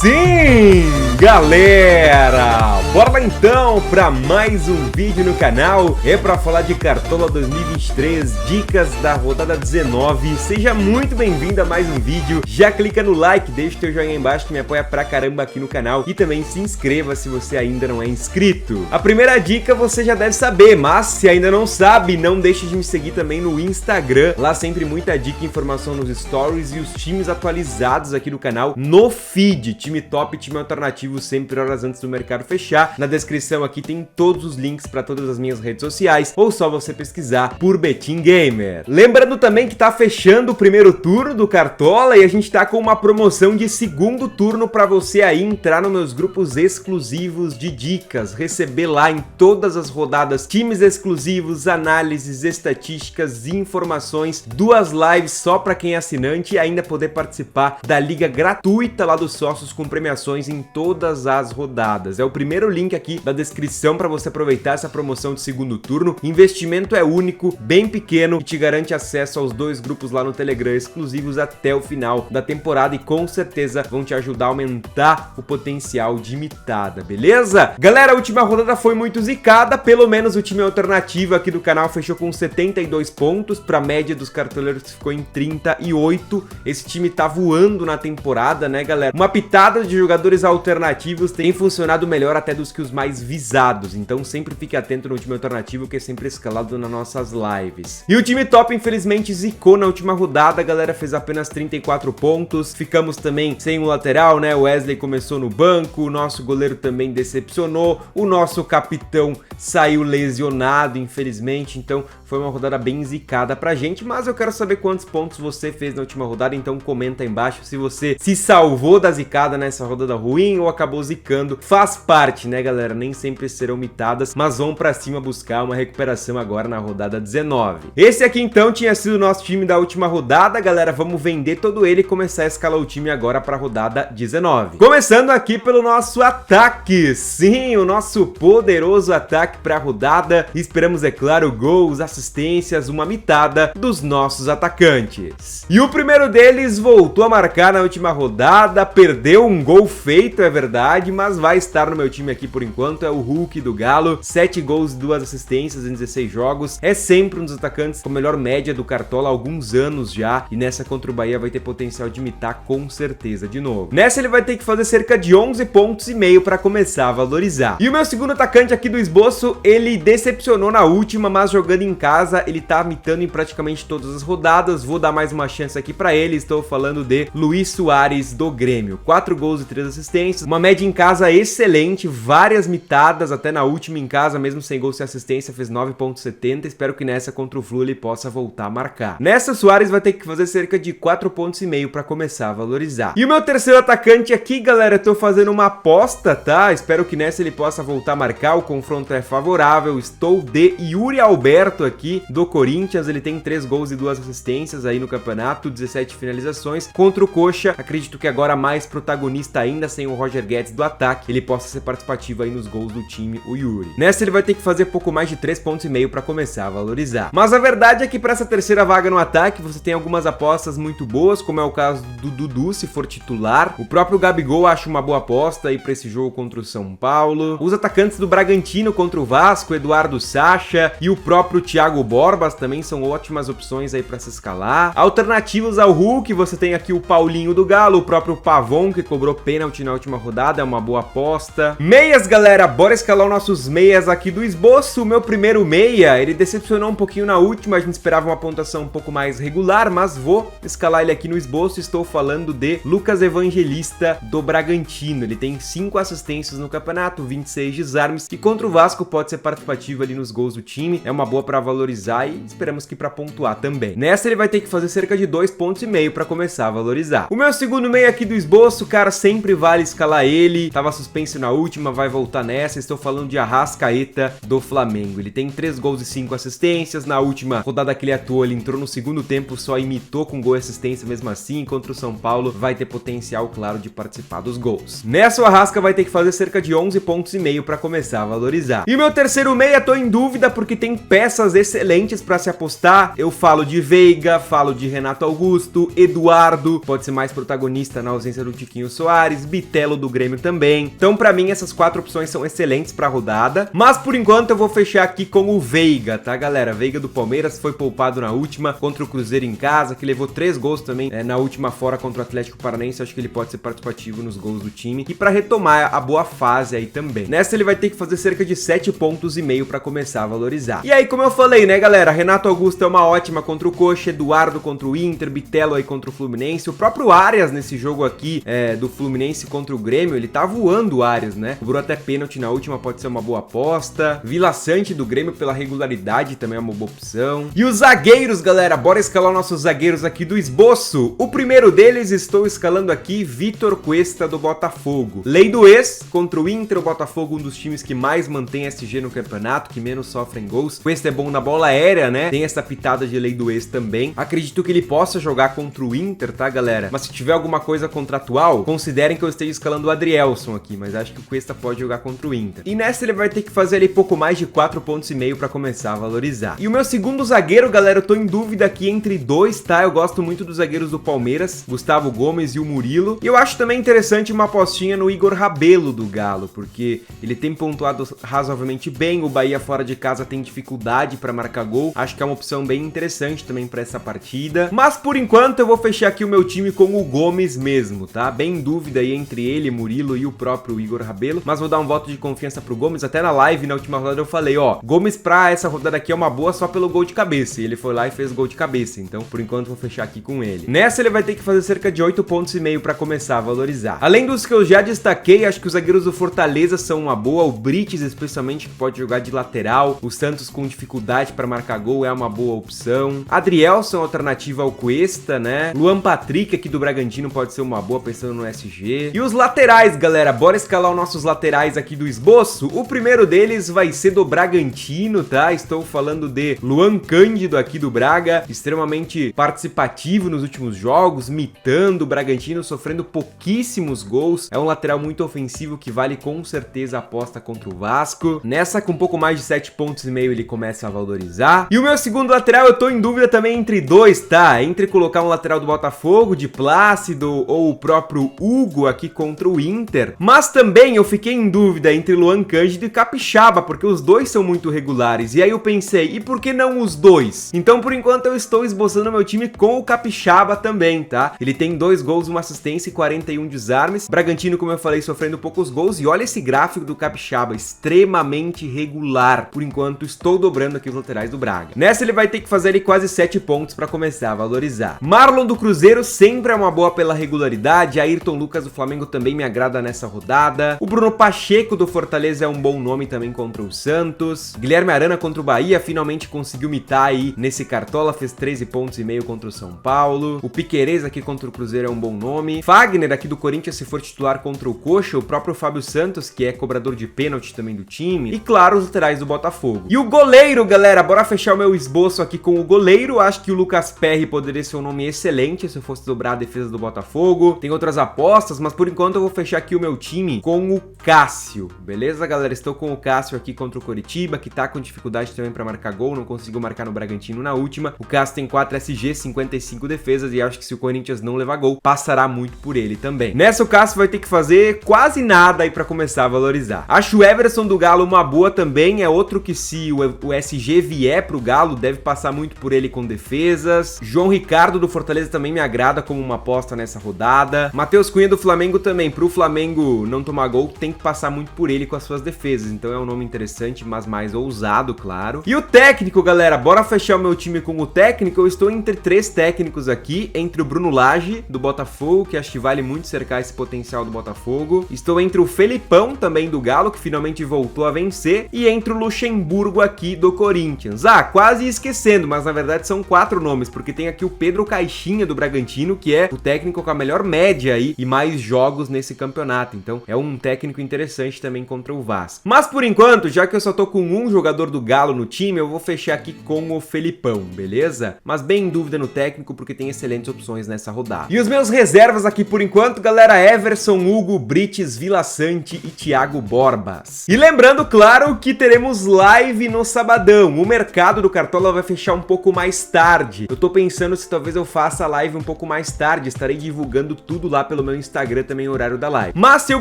Sim, galera! Bora lá então para mais um vídeo no canal. É para falar de Cartola 2023, dicas da rodada 19. Seja muito bem-vindo a mais um vídeo. Já clica no like, deixa o teu joinha aí embaixo que me apoia pra caramba aqui no canal. E também se inscreva se você ainda não é inscrito. A primeira dica você já deve saber, mas se ainda não sabe, não deixe de me seguir também no Instagram. Lá sempre muita dica e informação nos stories e os times atualizados aqui do canal no feed. Time top, time alternativo, sempre horas antes do mercado fechar. Na descrição aqui tem todos os links para todas as minhas redes sociais, ou só você pesquisar por Betim Gamer. Lembrando também que tá fechando o primeiro turno do Cartola e a gente tá com uma promoção de segundo turno para você aí entrar nos meus grupos exclusivos de dicas, receber lá em todas as rodadas times exclusivos, análises, estatísticas e informações, 2 lives só para quem é assinante e ainda poder participar da liga gratuita lá dos sócios com premiações em todas as rodadas. É o primeiro link aqui da descrição para você aproveitar essa promoção de segundo turno. Investimento é único, bem pequeno e te garante acesso aos 2 grupos lá no Telegram exclusivos até o final da temporada e com certeza vão te ajudar a aumentar o potencial de mitada, beleza? Galera, a última rodada foi muito zicada, pelo menos o time alternativo aqui do canal fechou com 72 pontos, para a média dos cartoleiros ficou em 38. Esse time tá voando na temporada, né, galera? Uma pitada de jogadores alternativos tem funcionado melhor até dos que os mais visados, então sempre fique atento no time alternativo que é sempre escalado nas nossas lives. E o time top infelizmente zicou na última rodada, a galera fez apenas 34 pontos, ficamos também sem um lateral, né? O Wesley começou no banco, o nosso goleiro também decepcionou, o nosso capitão saiu lesionado infelizmente, então foi uma rodada bem zicada pra gente, mas eu quero saber quantos pontos você fez na última rodada, então comenta aí embaixo se você se salvou da zicada nessa rodada ruim ou acabou zicando. Faz parte, né, galera? Nem sempre serão mitadas, mas vão pra cima buscar uma recuperação agora na rodada 19. Esse aqui então tinha sido o nosso time da última rodada, galera. Vamos vender todo ele e começar a escalar o time agora pra rodada 19. Começando aqui pelo nosso ataque. Sim, o nosso poderoso ataque pra rodada. Esperamos, é claro, gols, assistências, uma mitada dos nossos atacantes. E o primeiro deles voltou a marcar na última rodada, perdeu um gol feito, é verdade, mas vai estar no meu time aqui por enquanto, é o Hulk do Galo, 7 gols e 2 assistências em 16 jogos, é sempre um dos atacantes com a melhor média do Cartola há alguns anos já, e nessa contra o Bahia vai ter potencial de imitar com certeza de novo. Nessa ele vai ter que fazer cerca de 11 pontos e meio para começar a valorizar. E o meu segundo atacante aqui do esboço, ele decepcionou na última, mas jogando em casa, ele tá imitando em praticamente todas as rodadas, vou dar mais uma chance aqui para ele, estou falando de Luis Soares do Grêmio, 4 gols e 3 assistências, uma média em casa excelente, várias mitadas, até na última em casa, mesmo sem gol sem assistência, fez 9,70, espero que nessa contra o Flu ele possa voltar a marcar. Nessa, o Soares vai ter que fazer cerca de 4,5 pontos para começar a valorizar. E o meu terceiro atacante aqui, galera, eu tô fazendo uma aposta, tá? Espero que nessa ele possa voltar a marcar, o confronto é favorável, estou de Yuri Alberto aqui, do Corinthians, ele tem 3 gols e 2 assistências aí no campeonato, 17 finalizações, contra o Coxa, acredito que agora mais protagonista ainda, sem o Roger Guedes do ataque, ele possa ser participativo aí nos gols do time, o Yuri. Nessa ele vai ter que fazer pouco mais de 3,5 pontos para começar a valorizar. Mas a verdade é que para essa terceira vaga no ataque, você tem algumas apostas muito boas, como é o caso do Dudu, se for titular. O próprio Gabigol acho uma boa aposta aí para esse jogo contra o São Paulo. Os atacantes do Bragantino contra o Vasco, Eduardo Sacha e o próprio Thiago Borbas também são ótimas opções aí para se escalar. Alternativos ao Hulk, você tem aqui o Paulinho do Galo, o próprio Pavon, que cobrou pênalti na última rodada, é uma boa aposta. Meias, galera, bora escalar os nossos meias aqui do esboço. O meu primeiro meia, ele decepcionou um pouquinho na última, a gente esperava uma pontuação um pouco mais regular, mas vou escalar ele aqui no esboço. Estou falando de Lucas Evangelista do Bragantino, ele tem 5 assistências no campeonato, 26 desarmes, que contra o Vasco pode ser participativo ali nos gols do time, é uma boa para valorizar e esperamos que para pontuar também. Nessa ele vai ter que fazer cerca de 2,5 pontos para começar a valorizar. O meu segundo meia aqui do esboço, cara, sempre vale escalar ele, tava suspenso na última, vai voltar nessa. Estou falando de Arrascaeta do Flamengo. Ele tem 3 gols e 5 assistências. Na última rodada que ele atuou, ele entrou no segundo tempo, só imitou com gol e assistência mesmo assim. Contra o São Paulo, vai ter potencial, claro, de participar dos gols. Nessa, o Arrasca vai ter que fazer cerca de 11 pontos e meio para começar a valorizar. E o meu terceiro meia, tô em dúvida porque tem peças excelentes para se apostar. Eu falo de Veiga, falo de Renato Augusto, Eduardo, pode ser mais protagonista na ausência do Tiquinho Soares, Bitelo do Grêmio também. Então, para mim, essas 4 opções são excelentes para a rodada. Mas, por enquanto, eu vou fechar aqui com o Veiga, tá, galera? Veiga do Palmeiras foi poupado na última contra o Cruzeiro em casa, que levou 3 gols também na última fora contra o Atlético Paranaense. Acho que ele pode ser participativo nos gols do time e para retomar a boa fase aí também. Nessa, ele vai ter que fazer cerca de 7 pontos e meio para começar a valorizar. E aí, como eu falei, né, galera? Renato Augusto é uma ótima contra o Coxa, Eduardo contra o Inter, Bitelo aí contra o Fluminense. O próprio Arias nesse jogo aqui do Fluminense contra o Grêmio, ele tá voando o Arias, né? Cobrou até pênalti na última, pode ser uma boa aposta. Vila Sante do Grêmio pela regularidade também é uma boa opção. E os zagueiros, galera, bora escalar nossos zagueiros aqui do esboço. O primeiro deles, estou escalando aqui Vitor Cuesta do Botafogo. Lei do ex contra o Inter, o Botafogo um dos times que mais mantém SG no campeonato, que menos sofrem gols. Cuesta é bom na bola aérea, né? Tem essa pitada de lei do ex também. Acredito que ele possa jogar contra o Inter, tá, galera? Mas se tiver alguma coisa contratual, considerem que eu esteja escalando o Adrielson aqui, mas acho que o Cuesta pode jogar contra o Inter. E nessa ele vai ter que fazer ali pouco mais de 4 pontos e meio pra começar a valorizar. E o meu segundo zagueiro, galera, eu tô em dúvida aqui entre 2, tá? Eu gosto muito dos zagueiros do Palmeiras, Gustavo Gomes e o Murilo. E eu acho também interessante uma apostinha no Igor Rabelo do Galo, porque ele tem pontuado razoavelmente bem, o Bahia fora de casa tem dificuldade pra marcar gol. Acho que é uma opção bem interessante também pra essa partida. Mas por enquanto eu vou fechar aqui o meu time com o Gomes mesmo, tá? Bem em dúvida aí entre ele, Murilo e o próprio Igor Rabelo, mas vou dar um voto de confiança pro Gomes. Até na live, na última rodada, eu falei, ó, Gomes pra essa rodada aqui é uma boa só pelo gol de cabeça, e ele foi lá e fez gol de cabeça, então por enquanto vou fechar aqui com ele. Nessa ele vai ter que fazer cerca de 8 pontos e meio pra começar a valorizar. Além dos que eu já destaquei, acho que os zagueiros do Fortaleza são uma boa, o Brites especialmente, que pode jogar de lateral, o Santos com dificuldade pra marcar gol é uma boa opção. Adrielson, alternativa ao Cuesta, né? Luan Patrick aqui do Bragantino pode ser uma boa pensando no SG. E os laterais, galera, bora escalar os nossos laterais aqui do esboço. O primeiro deles vai ser do Bragantino, tá? Estou falando de Luan Cândido aqui do Braga, extremamente participativo nos últimos jogos, mitando o Bragantino, sofrendo pouquíssimos gols. É um lateral muito ofensivo que vale com certeza a aposta contra o Vasco. Nessa, com um pouco mais de 7 pontos e meio, ele começa a valorizar. E o meu segundo lateral, eu tô em dúvida também entre 2, tá? Entre colocar um lateral do Botafogo, de Plácido, ou o próprio Hugo aqui contra o Inter. Mas também eu fiquei em dúvida entre Luan Cândido e Capixaba, porque os dois são muito regulares. E aí eu pensei, e por que não os dois? Então, por enquanto, eu estou esboçando meu time com o Capixaba também, tá? Ele tem 2 gols, 1 assistência e 41 desarmes. Bragantino, como eu falei, sofrendo poucos gols. E olha esse gráfico do Capixaba, extremamente regular. Por enquanto, estou dobrando aqui os laterais do Braga. Nessa, ele vai ter que fazer ali quase 7 pontos para começar a valorizar. Marlon do Cruzeiro sempre é uma boa pela regularidade. Ayrton Lucas do Flamengo também me agrada nessa rodada. O Bruno Pacheco do Fortaleza é um bom nome também contra o Santos. Guilherme Arana contra o Bahia finalmente conseguiu mitar aí nesse cartola, fez 13 pontos e meio contra o São Paulo. O Piquerez aqui contra o Cruzeiro é um bom nome. Fagner aqui do Corinthians, se for titular contra o Coxa. O próprio Fábio Santos, que é cobrador de pênalti também do time. E claro, os laterais do Botafogo. E o goleiro, galera, bora fechar o meu esboço aqui com o goleiro. Acho que o Lucas Perry poderia ser um nome excelente se eu fosse dobrar a defesa do Botafogo. Tem outras apostas, mas por enquanto eu vou fechar aqui o meu time com o Cássio. Beleza, galera? Estou com o Cássio aqui contra o Coritiba, que tá com dificuldade também pra marcar gol, não conseguiu marcar no Bragantino na última. O Cássio tem 4 SG, 55 defesas, e acho que se o Corinthians não levar gol, passará muito por ele também. Nessa, o Cássio vai ter que fazer quase nada aí pra começar a valorizar. Acho o Everson do Galo uma boa também, é outro que se o SG vier pro Galo, deve passar muito por ele com defesas. João Ricardo do Fortaleza também me agrada como uma aposta nessa rodada. Matheus Cunha do Flamengo também, pro Flamengo não tomar gol, tem que passar muito por ele com as suas defesas, então é um nome interessante, mas mais ousado, claro. E o técnico, galera, bora fechar o meu time com o técnico. Eu estou entre 3 técnicos aqui, entre o Bruno Lage do Botafogo, que acho que vale muito cercar esse potencial do Botafogo. Estou entre o Felipão também do Galo, que finalmente voltou a vencer, e entre o Luxemburgo aqui do Corinthians. Ah, quase esquecendo, mas na verdade são 4 nomes, porque tem aqui o Pedro Caixinha do Bragantino, que é o técnico com a melhor média aí e mais jogos nesse campeonato. Então é um técnico interessante também contra o Vasco. Mas por enquanto, já que eu só tô com um jogador do Galo no time, eu vou fechar aqui com o Felipão, beleza? Mas bem em dúvida no técnico, porque tem excelentes opções nessa rodada. E os meus reservas aqui por enquanto, galera, Everson, Hugo, Brites, Vila Sante e Thiago Borbas. E lembrando, claro, que teremos live no sabadão. O mercado do Cartola vai fechar um pouco mais tarde. Eu tô pensando se talvez eu faça a live um pouco mais tarde. Estarei divulgando tudo lá pelo meu Instagram também, o horário da live. Mas se eu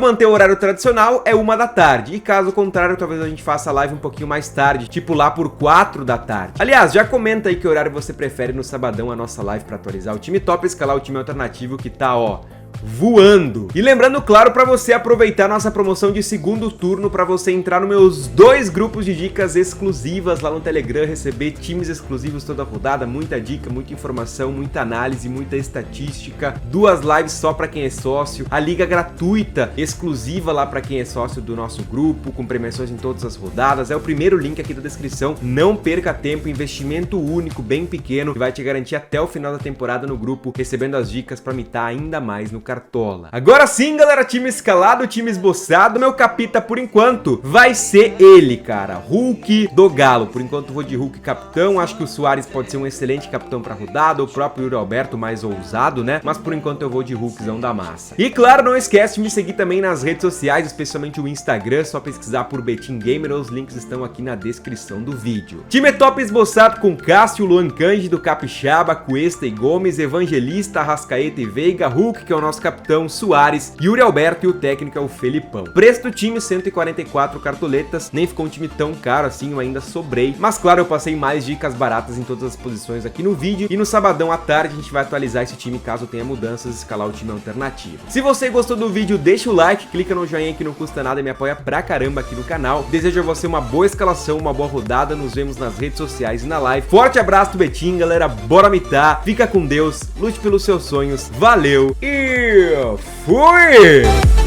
manter o horário tradicional, é 1 da tarde. E caso contrário, talvez a gente faça a live um pouquinho mais tarde, tipo lá por 4 da tarde. Aliás, já comenta aí que horário você prefere no sabadão a nossa live pra atualizar o time top e escalar o time alternativo que tá, ó, voando. E lembrando, claro, para você aproveitar nossa promoção de segundo turno, para você entrar nos meus 2 grupos de dicas exclusivas lá no Telegram, receber times exclusivos toda rodada, muita dica, muita informação, muita análise, muita estatística, 2 lives só para quem é sócio, a liga gratuita exclusiva lá para quem é sócio do nosso grupo, com premiações em todas as rodadas. É o primeiro link aqui da descrição. Não perca tempo, investimento único, bem pequeno, que vai te garantir até o final da temporada no grupo, recebendo as dicas para mitar ainda mais no Cartola. Agora sim, galera, time escalado, time esboçado. Meu capita, por enquanto, vai ser ele, cara, Hulk do Galo. Por enquanto vou de Hulk capitão. Acho que o Suárez pode ser um excelente capitão pra rodada, o próprio Yuri Alberto mais ousado, né? Mas por enquanto eu vou de Hulkzão da massa. E claro, não esquece de me seguir também nas redes sociais, especialmente o Instagram, só pesquisar por Betim Gamer, os links estão aqui na descrição do vídeo. Time top esboçado com Cássio, Luan Cândido, Capixaba, Cuesta e Gomes, Evangelista, Arrascaeta e Veiga, Hulk, que é o nosso capitão, Suárez, Yuri Alberto e o técnico é o Felipão. Preço do time, 144 cartoletas, nem ficou um time tão caro assim, eu ainda sobrei, mas claro, eu passei mais dicas baratas em todas as posições aqui no vídeo, e no sabadão à tarde a gente vai atualizar esse time caso tenha mudanças e escalar o time alternativo. Se você gostou do vídeo, deixa o like, clica no joinha que não custa nada e me apoia pra caramba aqui no canal. Desejo a você uma boa escalação, uma boa rodada, nos vemos nas redes sociais e na live. Forte abraço do Betim, galera, bora mitar, fica com Deus, lute pelos seus sonhos, valeu e fui!